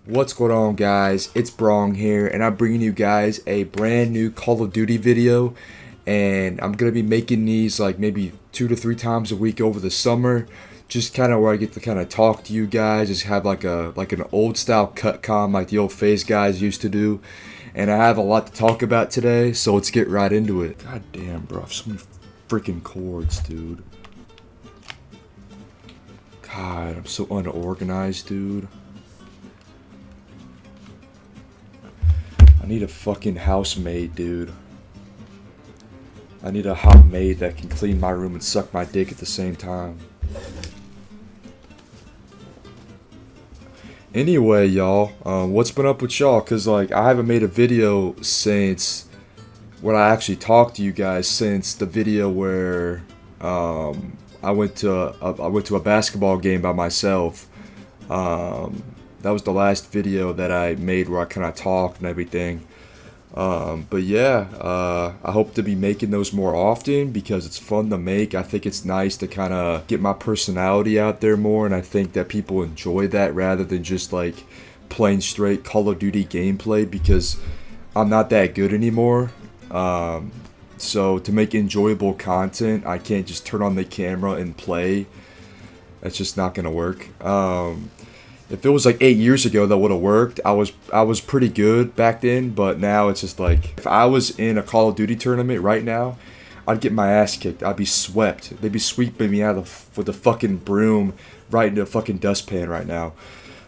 What's going on, guys? It's Brong here, and I'm bringing you guys a brand new Call of Duty video. And I'm gonna be making these like maybe 2 to 3 times a week over the summer, just kind of where I get to kind of talk to you guys, just have like an old style cut com like the old FaZe guys used to do. And I have a lot to talk about today, so let's get right into it. God damn, bro, I have so many freaking cords, dude. God, I'm so unorganized, dude. I need a fucking housemate, dude. I need a hot maid that can clean my room and suck my dick at the same time. Anyway, y'all, what's been up with y'all? Cause like I haven't made a video since when I actually talked to you guys since the video where I went to a basketball game by myself. That was the last video that I made where I kind of talked and everything. But yeah, I hope to be making those more often because it's fun to make. I think it's nice to kind of get my personality out there more, and I think that people enjoy that rather than just like plain straight Call of Duty gameplay because I'm not that good anymore. So to make enjoyable content, I can't just turn on the camera and play. That's just not gonna work. If it was like 8 years ago, that would have worked. I was pretty good back then, but now it's just like if I was in a Call of Duty tournament right now, I'd get my ass kicked. I'd be swept. They'd be sweeping me out with the fucking broom right into a fucking dustpan right now.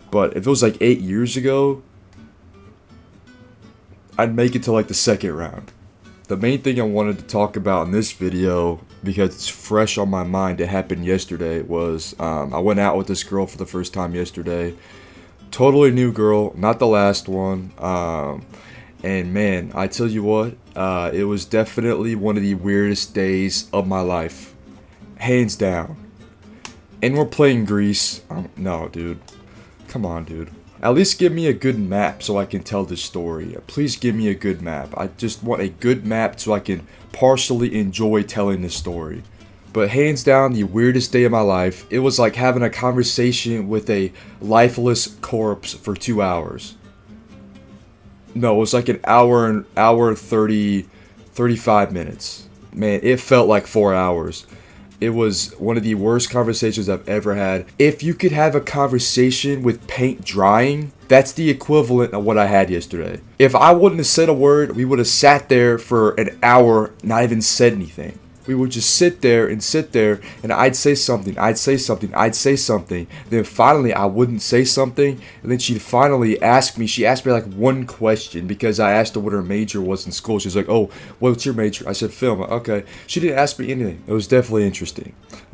But if it was like 8 years ago, I'd make it to like the second round. The main thing I wanted to talk about in this video, because it's fresh on my mind, it happened yesterday, was I went out with this girl for the first time yesterday. Totally new girl, not the last one. And man, I tell you what, it was definitely one of the weirdest days of my life. Hands down. And we're playing Greece. No, dude. Come on, dude. At least give me a good map so I can tell this story. Please give me a good map. I just want a good map so I can partially enjoy telling this story. But hands down, the weirdest day of my life. It was like having a conversation with a lifeless corpse for 2 hours. No, it was like an hour 30, 35 minutes. Man, it felt like 4 hours. It was one of the worst conversations I've ever had. If you could have a conversation with paint drying, that's the equivalent of what I had yesterday. If I wouldn't have said a word, we would have sat there for an hour, not even said anything. We would just sit there, and I'd say something. Then finally, I wouldn't say something, and then she'd finally ask me. She asked me like one question because I asked her what her major was in school. She's like, "Oh, what's your major?" I said, "Film." Okay. She didn't ask me anything. It was definitely interesting.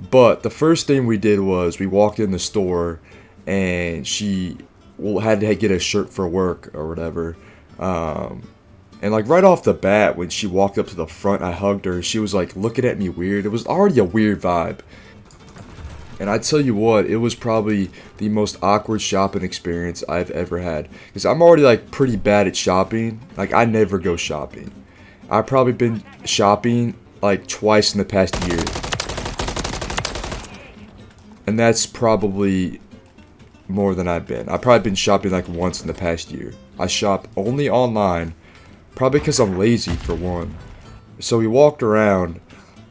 But the first thing we did was we walked in the store, and she had to get a shirt for work or whatever. And like right off the bat, when she walked up to the front, I hugged her. She was like looking at me weird. It was already a weird vibe. And I tell you what, it was probably the most awkward shopping experience I've ever had. Because I'm already like pretty bad at shopping. Like I never go shopping. I've probably been shopping like twice in the past year. And that's probably more than I've been. I've probably been shopping like once in the past year. I shop only online. Probably because I'm lazy, for one. So we walked around,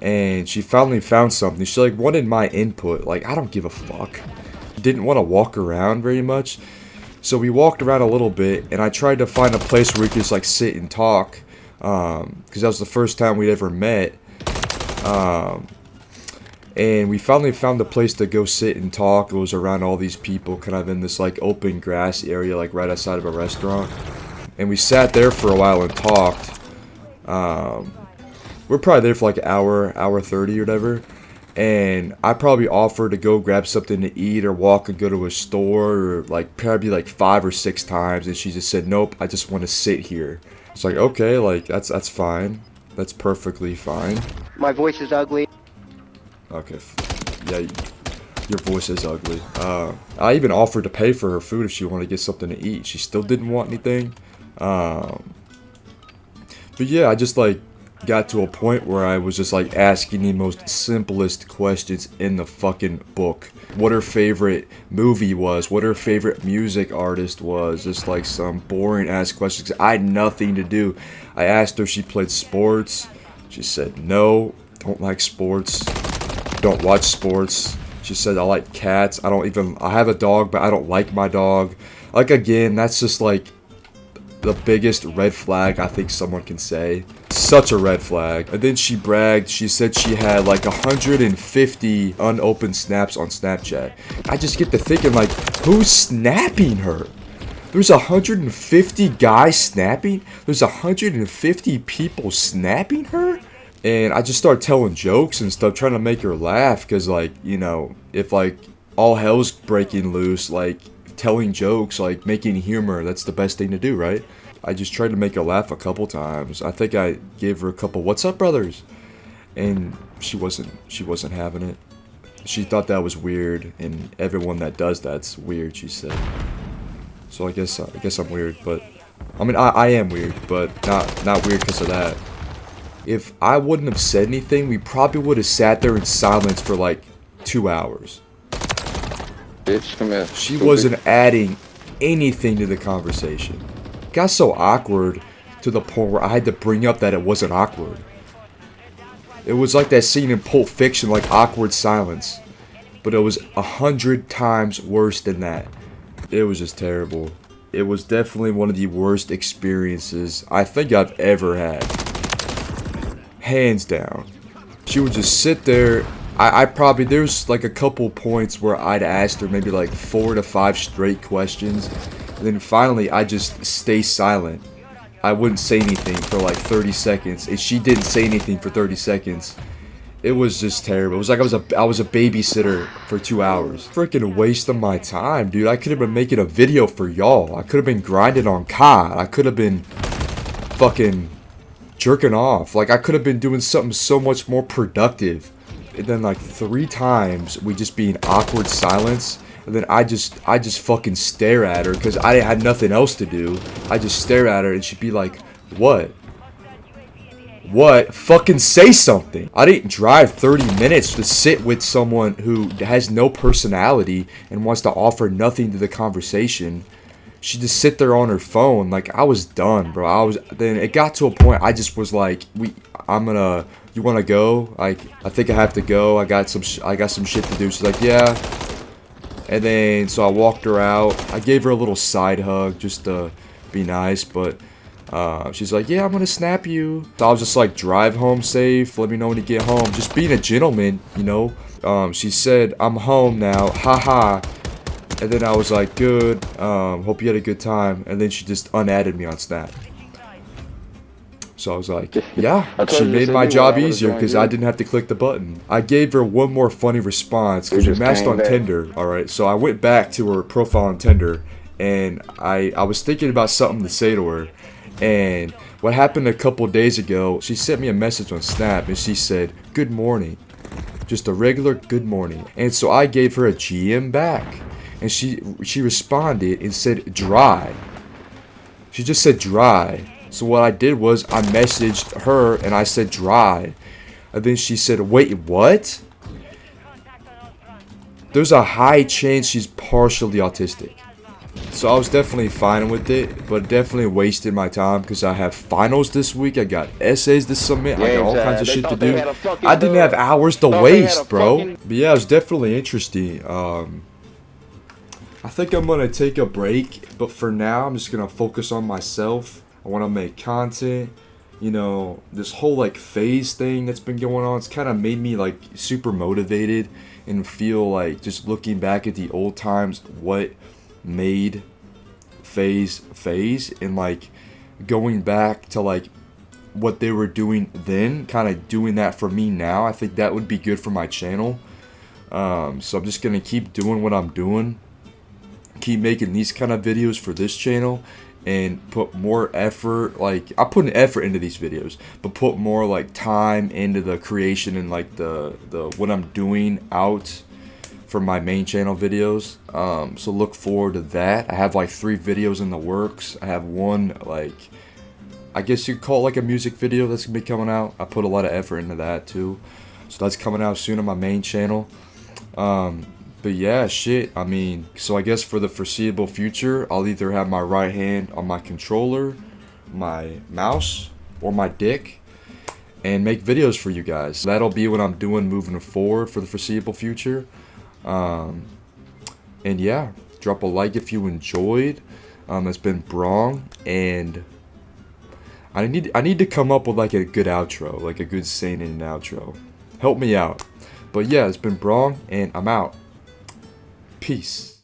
and she finally found something. She like wanted my input. Like, I don't give a fuck. Didn't want to walk around very much. So we walked around a little bit, and I tried to find a place where we could just like sit and talk. Because that was the first time we'd ever met. And we finally found a place to go sit and talk. It was around all these people, kind of in this like open grass area, like right outside of a restaurant. And we sat there for a while and talked. We're probably there for like an hour 30 or whatever. And I probably offered to go grab something to eat or walk and go to a store or like probably like 5 or 6 times. And she just said, "Nope, I just want to sit here." It's like, okay, like that's fine. That's perfectly fine. My voice is ugly. Okay, yeah, your voice is ugly. I even offered to pay for her food if she wanted to get something to eat. She still didn't want anything. But yeah, I just like got to a point where I was just like asking the most simplest questions in the fucking book. What her favorite movie was, what her favorite music artist was, just like some boring ass questions. I had nothing to do. I asked her if she played sports. She said no, don't like sports, don't watch sports. She said I like cats. I have a dog, but I don't like my dog. Like, again, that's just like the biggest red flag I think someone can say. Such a red flag. And then she bragged, she said she had like 150 unopened snaps on Snapchat. I just get to thinking, like, who's snapping her? There's 150 guys snapping? There's 150 people snapping her? And I just start telling jokes and stuff, trying to make her laugh, because, like, you know, if like all hell's breaking loose, like, telling jokes, like making humor, that's the best thing to do, right? I just tried to make her laugh a couple times. I think I gave her a couple "What's up, brothers?" and she wasn't having it. She thought that was weird, and everyone that does that's weird, she said. So I guess I'm weird, but I mean I am weird, but not weird because of that. If I wouldn't have said anything, we probably would have sat there in silence for like 2 hours. Bitch, come here. She wasn't adding anything to the conversation. It got so awkward to the point where I had to bring up that it wasn't awkward. It was like that scene in Pulp Fiction, like awkward silence. But it was 100 times worse than that. It was just terrible. It was definitely one of the worst experiences I think I've ever had. Hands down. She would just sit there. I probably, there's like a couple points where I'd asked her maybe like 4 to 5 straight questions. And then finally, I just stay silent. I wouldn't say anything for like 30 seconds. And she didn't say anything for 30 seconds. It was just terrible. It was like I was a babysitter for 2 hours. Freaking waste of my time, dude. I could have been making a video for y'all. I could have been grinding on COD. I could have been fucking jerking off. Like, I could have been doing something so much more productive. And then like 3 times we just be in awkward silence, and then I just fucking stare at her because I had nothing else to do. I just stare at her and she'd be like, what? What? Fucking say something. I didn't drive 30 minutes to sit with someone who has no personality and wants to offer nothing to the conversation. She just sit there on her phone. Like, I was done, bro. Then it got to a point I just was like, you want to go? Like, I think I have to go. I got some shit to do. She's like, yeah. And then, so I walked her out. I gave her a little side hug just to be nice, but she's like, yeah, I'm gonna snap you. So I was just like, drive home safe. Let me know when you get home. Just being a gentleman, you know. She said, I'm home now. Haha. And then I was like, good. Hope you had a good time. And then she just unadded me on Snap. So I was like, yeah, she made my job easier because I didn't have to click the button. I gave her one more funny response because we matched on Tinder. Alright, so I went back to her profile on Tinder and I was thinking about something to say to her. And what happened a couple days ago, she sent me a message on Snap and she said, good morning. Just a regular good morning. And so I gave her a GM back. And she responded and said dry. She just said dry. So what I did was I messaged her and I said dry. And then she said, wait, what? There's a high chance she's partially autistic. So I was definitely fine with it, but definitely wasted my time because I have finals this week. I got essays to submit. I got all kinds of shit to do. I didn't have hours to waste, bro. But yeah, it was definitely interesting. I think I'm going to take a break, but for now, I'm just going to focus on myself. I want to make content. You know, this whole like phase thing that's been going on, it's kind of made me like super motivated and feel like just looking back at the old times, what made phase and like going back to like what they were doing then, kind of doing that for me now. I think that would be good for my channel. So I'm just going to keep doing what I'm doing. Keep making these kind of videos for this channel and put more effort, like I put an effort into these videos, but put more like time into the creation and like the what I'm doing out for my main channel videos. So look forward to that. I have like 3 videos in the works. I have one like I guess you could call it like a music video that's gonna be coming out. I put a lot of effort into that too. So that's coming out soon on my main channel. But yeah, shit. I mean, so I guess for the foreseeable future, I'll either have my right hand on my controller, my mouse, or my dick, and make videos for you guys. That'll be what I'm doing moving forward for the foreseeable future. And yeah, drop a like if you enjoyed. It's been Brong, and I need to come up with like a good outro, like a good seinen outro. Help me out. But yeah, it's been Brong, and I'm out. Peace.